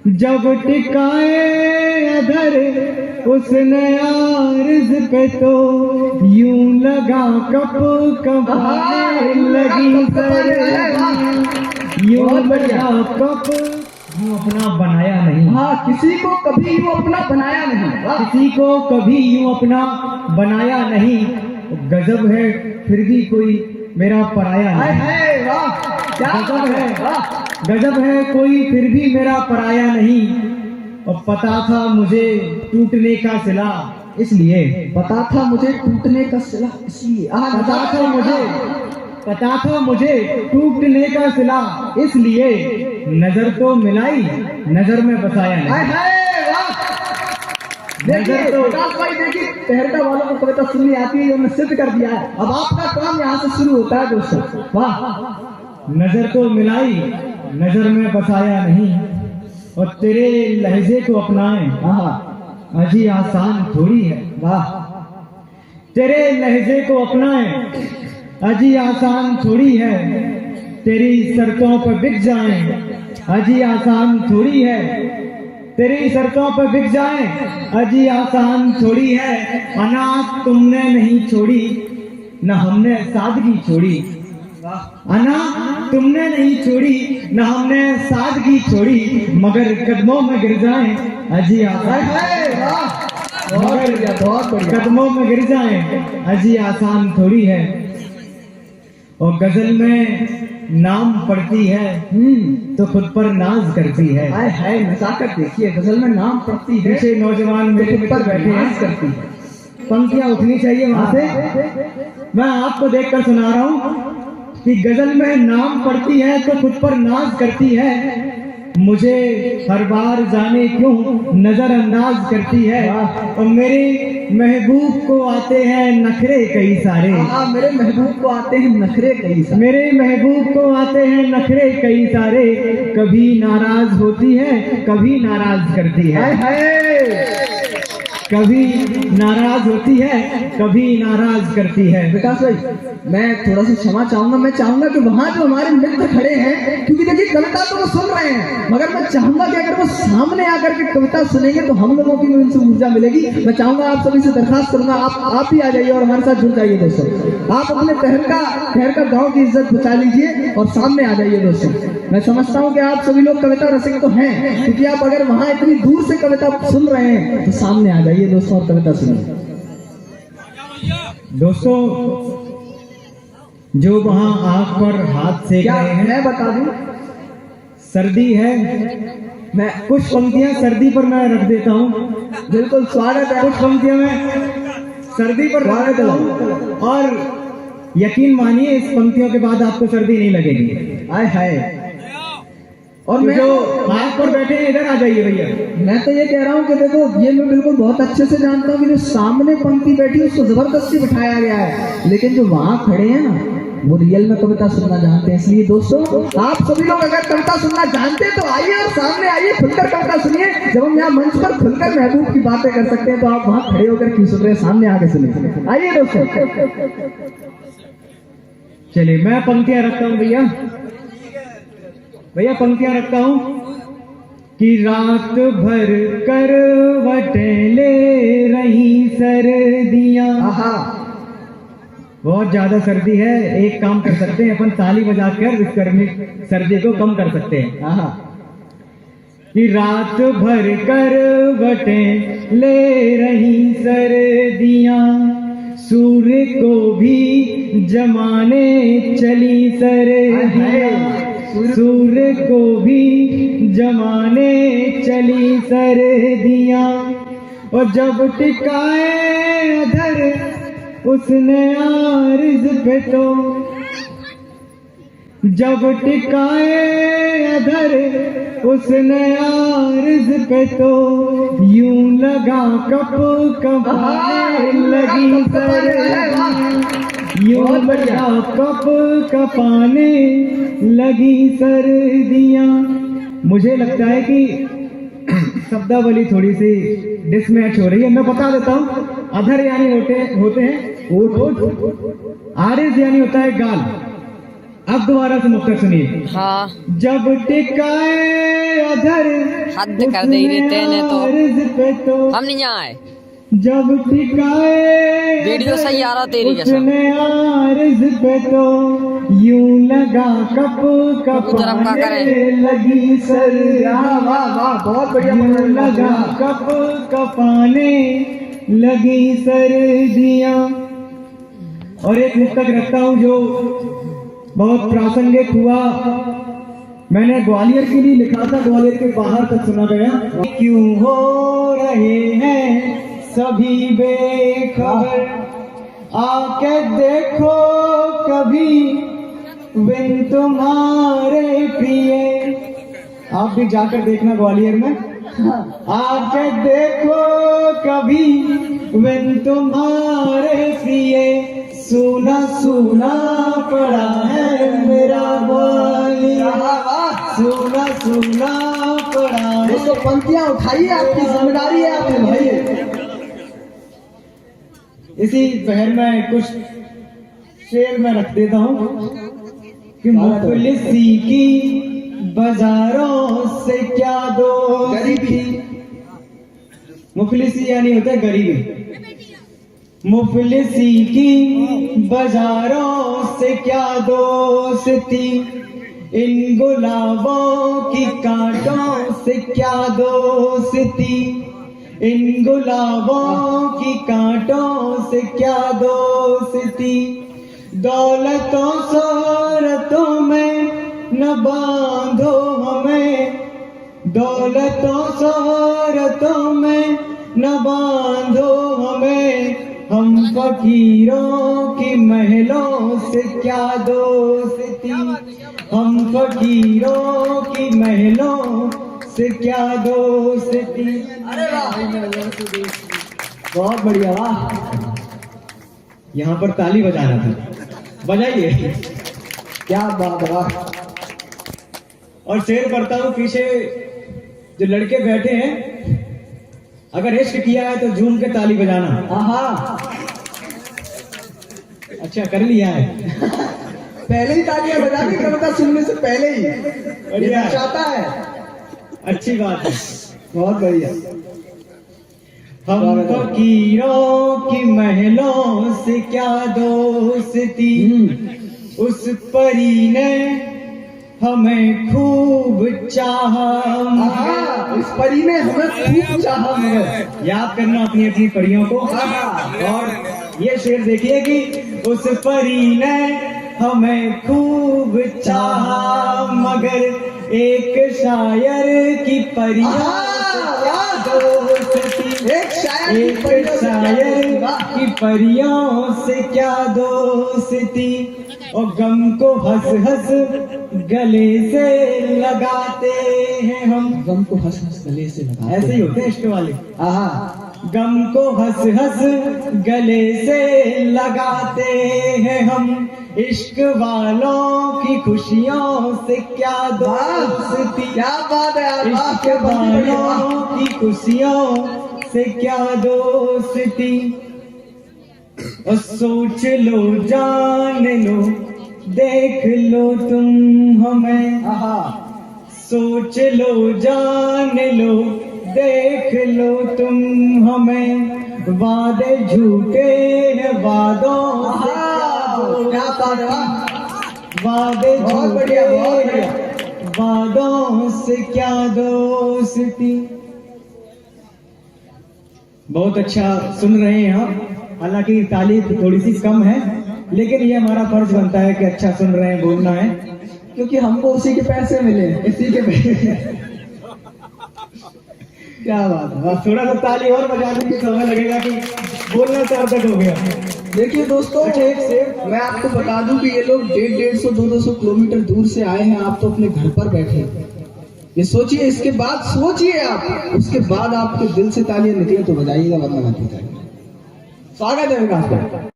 जब टिकाए अधर उसने अर्ज पे तो यूं लगा कप कपाए लगी सर यूं लगा कप यूं अपना बनाया नहीं। हाँ, किसी को कभी यूं अपना बनाया नहीं। किसी को कभी यूं अपना बनाया नहीं। गजब है फिर भी कोई मेरा पराया नहीं। वाह, क्या गजब है, वाह। गजब है कोई फिर भी मेरा पराया नहीं। और पता था मुझे टूटने का सिला इसलिए, पता था मुझे टूटने का सिला इसलिए, पता था मुझे टूटने का सिला इसलिए नजर तो मिलाई नजर में बसाया नहीं। देखिए प्रकाश भाई, देखिए तहरका वालों को कविता सुननी आती है, हमने सिद्ध कर दिया है। अब आपका काम यहाँ से शुरू होता है दोस्तों। वाह, नजर तो मिलाई नजर में बसाया नहीं। और तेरे लहजे को अपनाए अजी आसान थोड़ी है। वाह, तेरे लहजे को अपनाए अजी आसान थोड़ी है। तेरी शर्तों पर बिक जाए अजी आसान थोड़ी है। तेरी शर्तों पर बिक जाए अजी आसान थोड़ी है। अनाथ तुमने नहीं छोड़ी न हमने सादगी छोड़ी। अना तुमने नहीं छोड़ी न हमने सादगी छोड़ी। मगर कदमों में गिर जाए अजी आसान, मगर कदमों में गिर जाए अजी आसान थोड़ी है। और गजल में नाम पढ़ती है तो खुद पर नाज करती है। है नजाकत देखिए, गजल में नाम पढ़ती है, पीछे नौजवान मेरे पर बैठे हैं करती है। पंक्तियां उठनी चाहिए वहां से। मैं आपको देखकर सुना रहा हूँ कि गजल में नाम पढ़ती है तो खुद पर नाज करती है। मुझे हर बार जाने क्यों नजरअंदाज करती है। और मेरे महबूब को आते हैं नखरे कई सारे। मेरे महबूब को आते हैं नखरे कई सारे। मेरे महबूब को आते हैं नखरे कई सारे। कभी नाराज होती है कभी नाराज करती है। कभी नाराज होती है कभी नाराज करती है। विकास भाई, मैं थोड़ा सा क्षमा चाहूंगा। मैं चाहूंगा कि वहां जो हमारे मित्र खड़े हैं, क्योंकि देखिए कविता तो वो सुन रहे हैं, मगर मैं चाहूंगा कि अगर वो सामने आकर के कविता सुनेंगे तो हम लोगों की भी उनसे ऊर्जा मिलेगी। मैं चाहूंगा आप सभी से दरखास्त करूंगा, आप ही आ जाइए और हमारे साथ जुड़ जाइए दोस्तों। आप अपने तहरका गाँव की इज्जत बचा लीजिए और सामने आ जाइए दोस्तों। मैं समझता हूँ कि आप सभी लोग कविता रसिक तो हैं, क्योंकि आप अगर वहां इतनी दूर से कविता सुन रहे हैं तो सामने आ जाइए दोस्तों और कविता सुनिए। दोस्तों, जो वहां आग पर हाथ सेक रहे हैं, मैं बता दूं, सर्दी है। मैं कुछ पंक्तियां सर्दी पर मैं रख देता हूँ। बिल्कुल स्वागत है। कुछ पंक्तियां मैं सर्दी पर रख देता हूँ और यकीन मानिए इस पंक्तियों के बाद आपको सर्दी नहीं लगेगी। आय हाय। और मैं जो आग पर बैठे हैं इधर आ जाइए भैया। मैं तो ये कह रहा हूँ कि देखो, ये मैं बिल्कुल बहुत अच्छे से जानता हूँ कि जो सामने पंक्ति बैठी उसको जबरदस्ती बिठाया गया है, लेकिन जो वहां खड़े हैं ना वो रियल में कविता सुनना जानते हैं। इसलिए दोस्तों, आप सभी लोग अगर कविता सुनना जानते हैं तो आइए और सामने आइए, खुलकर कविता सुनिए। जब हम यहाँ मंच पर खुलकर महबूब की बातें कर सकते हैं तो आप वहां खड़े होकर क्यों सुन रहे हैं? सामने आके सुनिए। आइए दोस्तों। चलिए मैं पंक्तियां रखता हूँ भैया पंक्तियां रखता हूँ कि रात भर करवटें ले रही सर्दियां। बहुत ज्यादा सर्दी है, एक काम कर सकते हैं अपन, ताली बजाकर इस गर्मी सर्दी को कम कर सकते हैं। कि रात भर करवटें ले रही सर्दियां, सूर्य को भी जमाने चली सर्दियां। सूर्य को भी जमाने चली सर्दियां। और जब टिकाए अधर उसने आर्ज पे तो, जब टिकाए अधर उसने आर्ज पे तो यूं लगा कप कपाने लगी सर्दियां। यूं लगा कप कपाने लगी सर्दियां। मुझे लगता है कि शब्दावली थोड़ी सी डिसमैच हो रही है। मैं बता देता हूँ, अधर यानी होते हैं ओठ, आरिज यानी होता है गाल, अब दोबारा से मुक्तक सुनिए। हाँ जब टिकाए अधर हद कर दे रहे तेने तो अर्ज पे तो, हम नहीं आए। जब टिकाए वीडियो सही आ रहा तेरी कैसा उसने अर्ज पे तो यूं लगा कप उधर हम क्या कपाने करें? लगी सर, वाह वाह वाह, बहुत बढ़िया यूं बोल रहे लगा हो। कप कपाने लगी सर्दियां। और एक मुक्तक रखता हूँ जो बहुत प्रासंगिक हुआ, मैंने ग्वालियर के लिए लिखा था, ग्वालियर के बाहर तक सुना गया। क्यों हो रहे हैं सभी बेखबर, आके देखो कभी बिन तुम्हारे प्रिय। आप भी जाकर देखना ग्वालियर में, आके देखो कभी बिन तुम्हारे प्रिय, सुना सुना पड़ा है मेरा ग्वालियर, सुना सुना पड़ा है। दोस्तों पंक्तियां उठाइए, आपकी जिम्मेदारी है, आप निभाइए। इसी बहर में कुछ शेर में रख देता हूँ कि मुफलिसी की बाजारों से क्या दोस्ती। मुफलिसी यानी होता है गरीबी। मुफलिसी की बाजारों से क्या दोस्ती, इन गुलाबों की कांटों से क्या दोस्ती, इन गुलाबों की कांटों से क्या दोस्ती। दौलतों शोहरतों में न बांधो हमें, दौलतों शोहरतों में न बांधो हमें, हम फकीरों की महलों से क्या दोस्ती, हम फकीरों की महलों से क्या दोस्ती। अरे वाह, बहुत बढ़िया, वाह। यहाँ पर ताली बजाना था, बजाइए। क्या बात है, वाह। और शेर पढ़ता हूँ, पीछे जो लड़के बैठे हैं, अगर इश्क किया है तो झूम के ताली बजाना। आहा, अच्छा कर लिया है। पहले ही तालियां बजा के कविता सुनने से पहले ही बढ़िया है। चाहता है, अच्छी बात है। बहुत बढ़िया। हम फकीरों की महलों से क्या दोस्ती, उस परी ने हमें खूब चाहा आहा, मगर, इस परी ने हमें खूब चाहा मगर। याद करना अपनी अपनी परियों को। और ये शेर देखिए कि उस परी ने हमें खूब चाहा मगर, एक शायर की परियों से क्या दोस्ती, एक शायर एक शायर की परियों से क्या दोस्ती। और गम को हंस हंस गले से लगाते हैं हम, गम को हंस हंस गले से लगा, ऐसे ही होते हैं इश्क वाले। आहा, गम को हंस हंस गले से लगाते हैं हम, इश्क वालों की खुशियों से क्या दोस्ती, क्या बात है यार, वाह, इश्क क्या बढ़िया, वाह। वालों की खुशियों से क्या दोस्ती। और सोच लो जान लो देख लो तुम हमें, आहा, सोच लो जान लो देख लो तुम हमें, वादे झूठे हैं वादों से क्या बात है, वाह। वादे बहुत बढ़िया, बहुत झूठे बढ़िया। हैं वादों से क्या दोस्ती। बहुत अच्छा सुन रहे हैं आप, हालांकि ताली थोड़ी सी कम है, लेकिन ये हमारा फर्ज बनता है कि अच्छा सुन रहे हैं, बोलना है, क्योंकि हमको उसी के पैसे मिले, इसी के पैसे। क्या बात है, बस थोड़ा सा ताली और बजाने की समय लगेगा कि बोलना सार्थक हो गया। देखिए दोस्तों, अच्छा, एक शेर मैं आपको बता दूं कि ये लोग 150-200 किलोमीटर दूर से आए हैं, आप तो अपने घर पर बैठे हैं। ये सोचिए, इसके बाद सोचिए आप, उसके बाद आपके दिल से तालियां निकले तो बजाइएगा, वरना मत बजाइएगा। स्वागत है विकास भाई।